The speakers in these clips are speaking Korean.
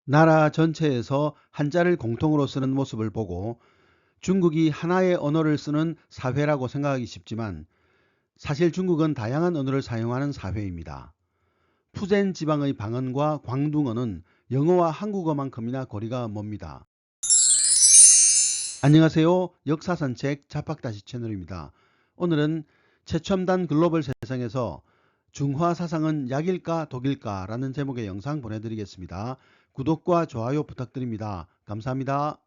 나라 전체에서 한자를 공통으로 쓰는 모습을 보고 중국이 하나의 언어를 쓰는 사회라고 생각하기 쉽지만 사실 중국은 다양한 언어를 사용하는 사회입니다. 푸젠 지방의 방언과 광둥어는 영어와 한국어만큼이나 거리가 멉니다. 안녕하세요. 역사산책 자팍다시 채널입니다. 오늘은 최첨단 글로벌 세상에서 중화 사상은 약일까 독일까 라는 제목의 영상 보내드리겠습니다. 구독과 좋아요 부탁드립니다. 감사합니다.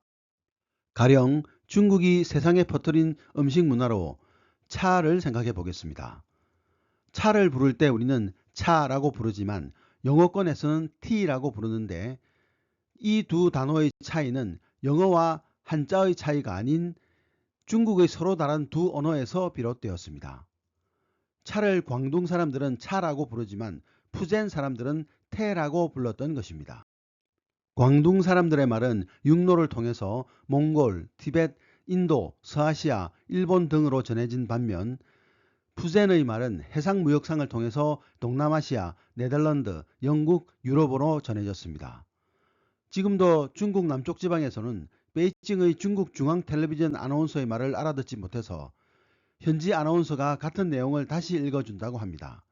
가령 중국이 세상에 퍼뜨린 음식 문화로 차를 생각해 보겠습니다. 차를 부를 때 우리는 차라고 부르지만 영어권에서는 tea라고 부르는데 이 두 단어의 차이는 영어와 한자의 차이가 아닌 중국의 서로 다른 두 언어에서 비롯되었습니다. 차를 광둥 사람들은 차라고 부르지만 푸젠 사람들은 태라고 불렀던 것입니다. 광둥 사람들의 말은 육로를 통해서 몽골, 티벳, 인도, 서아시아, 일본 등으로 전해진 반면 푸젠의 말은 해상무역상을 통해서 동남아시아, 네덜란드, 영국, 유럽으로 전해졌습니다. 지금도 중국 남쪽 지방에서는 베이징의 중국 중앙 텔레비전 아나운서의 말을 알아듣지 못해서 현지 아나운서가 같은 내용을 다시 읽어준다고 합니다.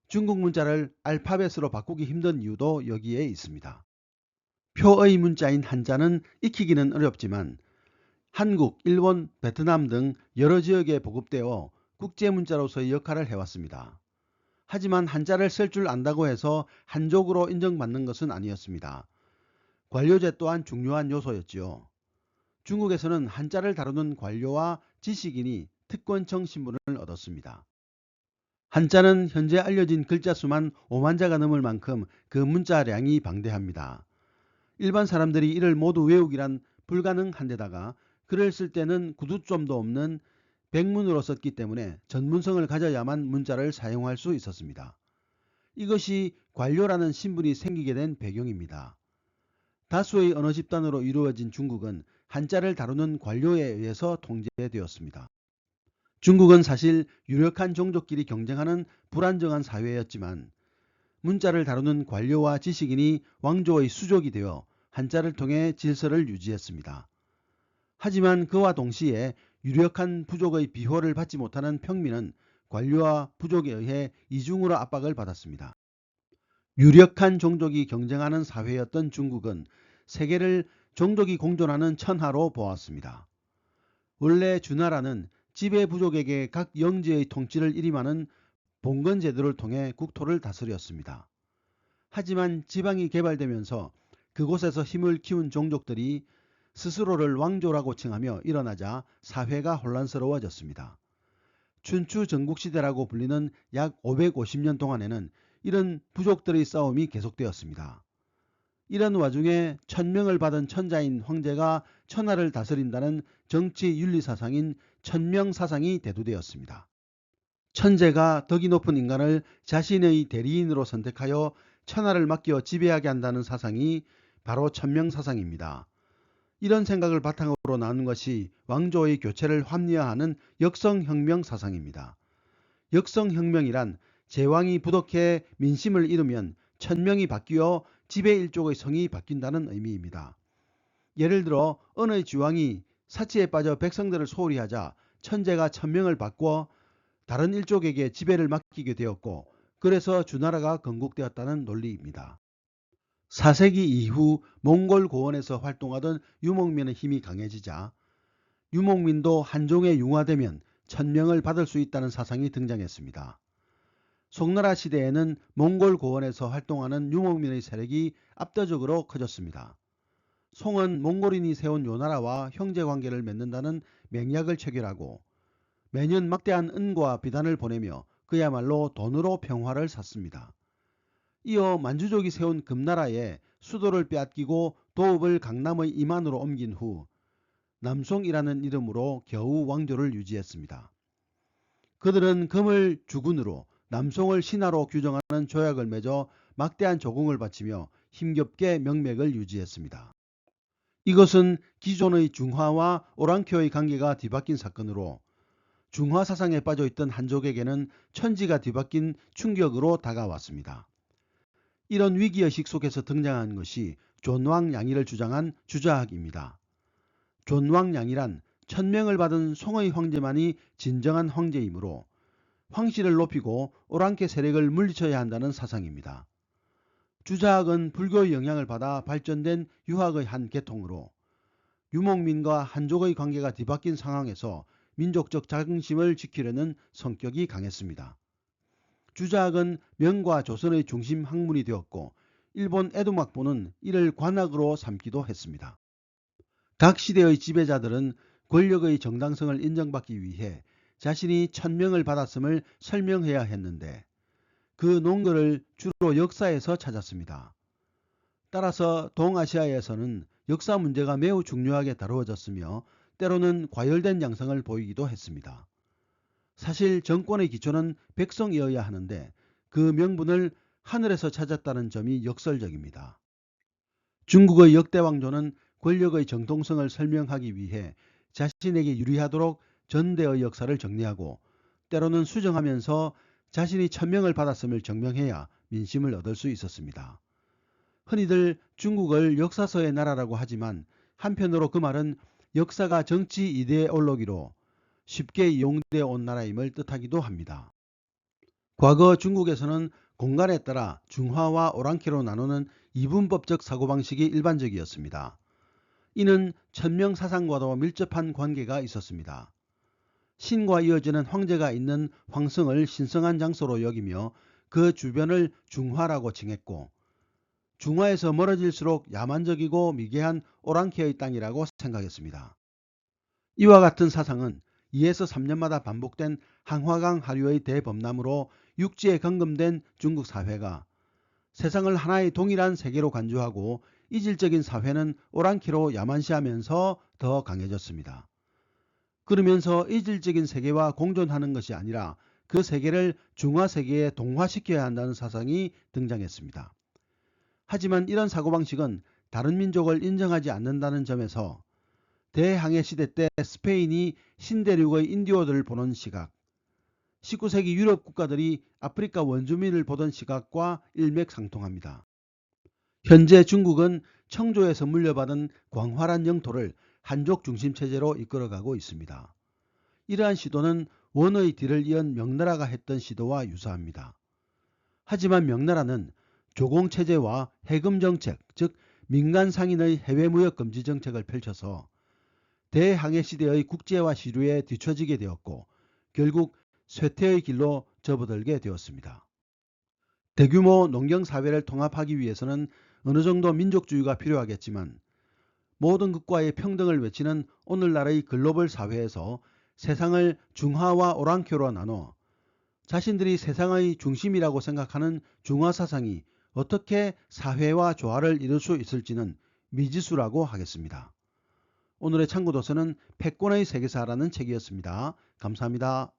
중국 문자를 알파벳으로 바꾸기 힘든 이유도 여기에 있습니다. 표의 문자인 한자는 익히기는 어렵지만 한국, 일본, 베트남 등 여러 지역에 보급되어 국제문자로서의 역할을 해왔습니다. 하지만 한자를 쓸 줄 안다고 해서 한족으로 인정받는 것은 아니었습니다. 관료제 또한 중요한 요소였지요. 중국에서는 한자를 다루는 관료와 지식인이 특권청 신분을 얻었습니다. 한자는 현재 알려진 글자 수만 5만 자가 넘을 만큼 그 문자량이 방대합니다. 일반 사람들이 이를 모두 외우기란 불가능한데다가 글을 쓸 때는 구두점도 없는 백문으로 썼기 때문에 전문성을 가져야만 문자를 사용할 수 있었습니다. 이것이 관료라는 신분이 생기게 된 배경입니다. 다수의 언어 집단으로 이루어진 중국은 한자를 다루는 관료에 의해서 통제되었습니다. 중국은 사실 유력한 종족끼리 경쟁하는 불안정한 사회였지만 문자를 다루는 관료와 지식인이 왕조의 수족이 되어 한자를 통해 질서를 유지했습니다. 하지만 그와 동시에 유력한 부족의 비호를 받지 못하는 평민은 관료와 부족에 의해 이중으로 압박을 받았습니다. 유력한 종족이 경쟁하는 사회였던 중국은 세계를 종족이 공존하는 천하로 보았습니다. 원래 주나라는 지배 부족에게 각 영지의 통치를 일임하는 봉건 제도를 통해 국토를 다스렸습니다. 하지만 지방이 개발되면서 그곳에서 힘을 키운 종족들이 스스로를 왕조라고 칭하며 일어나자 사회가 혼란스러워졌습니다. 춘추 전국시대라고 불리는 약 550년 동안에는 이런 부족들의 싸움이 계속되었습니다. 이런 와중에 천명을 받은 천자인 황제가 천하를 다스린다는 정치 윤리사상인 천명사상이 대두되었습니다. 천재가 덕이 높은 인간을 자신의 대리인으로 선택하여 천하를 맡겨 지배하게 한다는 사상이 바로 천명사상입니다. 이런 생각을 바탕으로 나온 것이 왕조의 교체를 합리화하는 역성혁명 사상입니다. 역성혁명이란 제왕이 부덕해 민심을 잃으면 천명이 바뀌어 지배일족의 성이 바뀐다는 의미입니다. 예를 들어 어느 지왕이 사치에 빠져 백성들을 소홀히 하자 천재가 천명을 바꿔 다른 일족에게 지배를 맡기게 되었고 그래서 주나라가 건국되었다는 논리입니다. 4세기 이후 몽골 고원에서 활동하던 유목민의 힘이 강해지자 유목민도 한종에 융화되면 천명을 받을 수 있다는 사상이 등장했습니다. 송나라 시대에는 몽골 고원에서 활동하는 유목민의 세력이 압도적으로 커졌습니다. 송은 몽골인이 세운 요나라와 형제관계를 맺는다는 맹약을 체결하고 매년 막대한 은과 비단을 보내며 그야말로 돈으로 평화를 샀습니다. 이어 만주족이 세운 금나라에 수도를 빼앗기고 도읍을 강남의 임안으로 옮긴 후 남송이라는 이름으로 겨우 왕조를 유지했습니다. 그들은 금을 주군으로 남송을 신하로 규정하는 조약을 맺어 막대한 조공을 바치며 힘겹게 명맥을 유지했습니다. 이것은 기존의 중화와 오랑캐의 관계가 뒤바뀐 사건으로 중화 사상에 빠져있던 한족에게는 천지가 뒤바뀐 충격으로 다가왔습니다. 이런 위기의식 속에서 등장한 것이 존왕 양의를 주장한 주자학입니다. 존왕 양의란 천명을 받은 송의 황제만이 진정한 황제이므로 황실을 높이고 오랑캐 세력을 물리쳐야 한다는 사상입니다. 주자학은 불교의 영향을 받아 발전된 유학의 한 계통으로 유목민과 한족의 관계가 뒤바뀐 상황에서 민족적 자긍심을 지키려는 성격이 강했습니다. 주자학은 명과 조선의 중심 학문이 되었고 일본 에도막보는 이를 관학으로 삼기도 했습니다. 각 시대의 지배자들은 권력의 정당성을 인정받기 위해 자신이 천명을 받았음을 설명해야 했는데 그 논거를 주로 역사에서 찾았습니다. 따라서 동아시아에서는 역사 문제가 매우 중요하게 다루어졌으며 때로는 과열된 양상을 보이기도 했습니다. 사실 정권의 기초는 백성이어야 하는데 그 명분을 하늘에서 찾았다는 점이 역설적입니다. 중국의 역대 왕조는 권력의 정통성을 설명하기 위해 자신에게 유리하도록 전대의 역사를 정리하고 때로는 수정하면서 자신이 천명을 받았음을 증명해야 민심을 얻을 수 있었습니다. 흔히들 중국을 역사서의 나라라고 하지만 한편으로 그 말은 역사가 정치 이데올로기로 쉽게 이용되어 온 나라임을 뜻하기도 합니다. 과거 중국에서는 공간에 따라 중화와 오랑캐로 나누는 이분법적 사고방식이 일반적이었습니다. 이는 천명 사상과도 밀접한 관계가 있었습니다. 신과 이어지는 황제가 있는 황성을 신성한 장소로 여기며 그 주변을 중화라고 칭했고 중화에서 멀어질수록 야만적이고 미개한 오랑캐의 땅이라고 생각했습니다. 이와 같은 사상은 2에서 3년마다 반복된 항화강 하류의 대범람으로 육지에 감금된 중국 사회가 세상을 하나의 동일한 세계로 간주하고 이질적인 사회는 오랑캐로 야만시하면서 더 강해졌습니다. 그러면서 이질적인 세계와 공존하는 것이 아니라 그 세계를 중화세계에 동화시켜야 한다는 사상이 등장했습니다. 하지만 이런 사고방식은 다른 민족을 인정하지 않는다는 점에서 대항해 시대 때 스페인이 신대륙의 인디오들을 보는 시각, 19세기 유럽 국가들이 아프리카 원주민을 보던 시각과 일맥상통합니다. 현재 중국은 청조에서 물려받은 광활한 영토를 한족 중심 체제로 이끌어가고 있습니다. 이러한 시도는 원의 뒤를 이은 명나라가 했던 시도와 유사합니다. 하지만 명나라는 조공체제와 해금정책, 즉 민간 상인의 해외무역 금지 정책을 펼쳐서 대항해 시대의 국제화 시류에 뒤처지게 되었고 결국 쇠퇴의 길로 접어들게 되었습니다. 대규모 농경사회를 통합하기 위해서는 어느 정도 민족주의가 필요하겠지만 모든 국가의 평등을 외치는 오늘날의 글로벌 사회에서 세상을 중화와 오랑캐로 나눠 자신들이 세상의 중심이라고 생각하는 중화사상이 어떻게 사회와 조화를 이룰 수 있을지는 미지수라고 하겠습니다. 오늘의 참고도서는 패권의 세계사라는 책이었습니다. 감사합니다.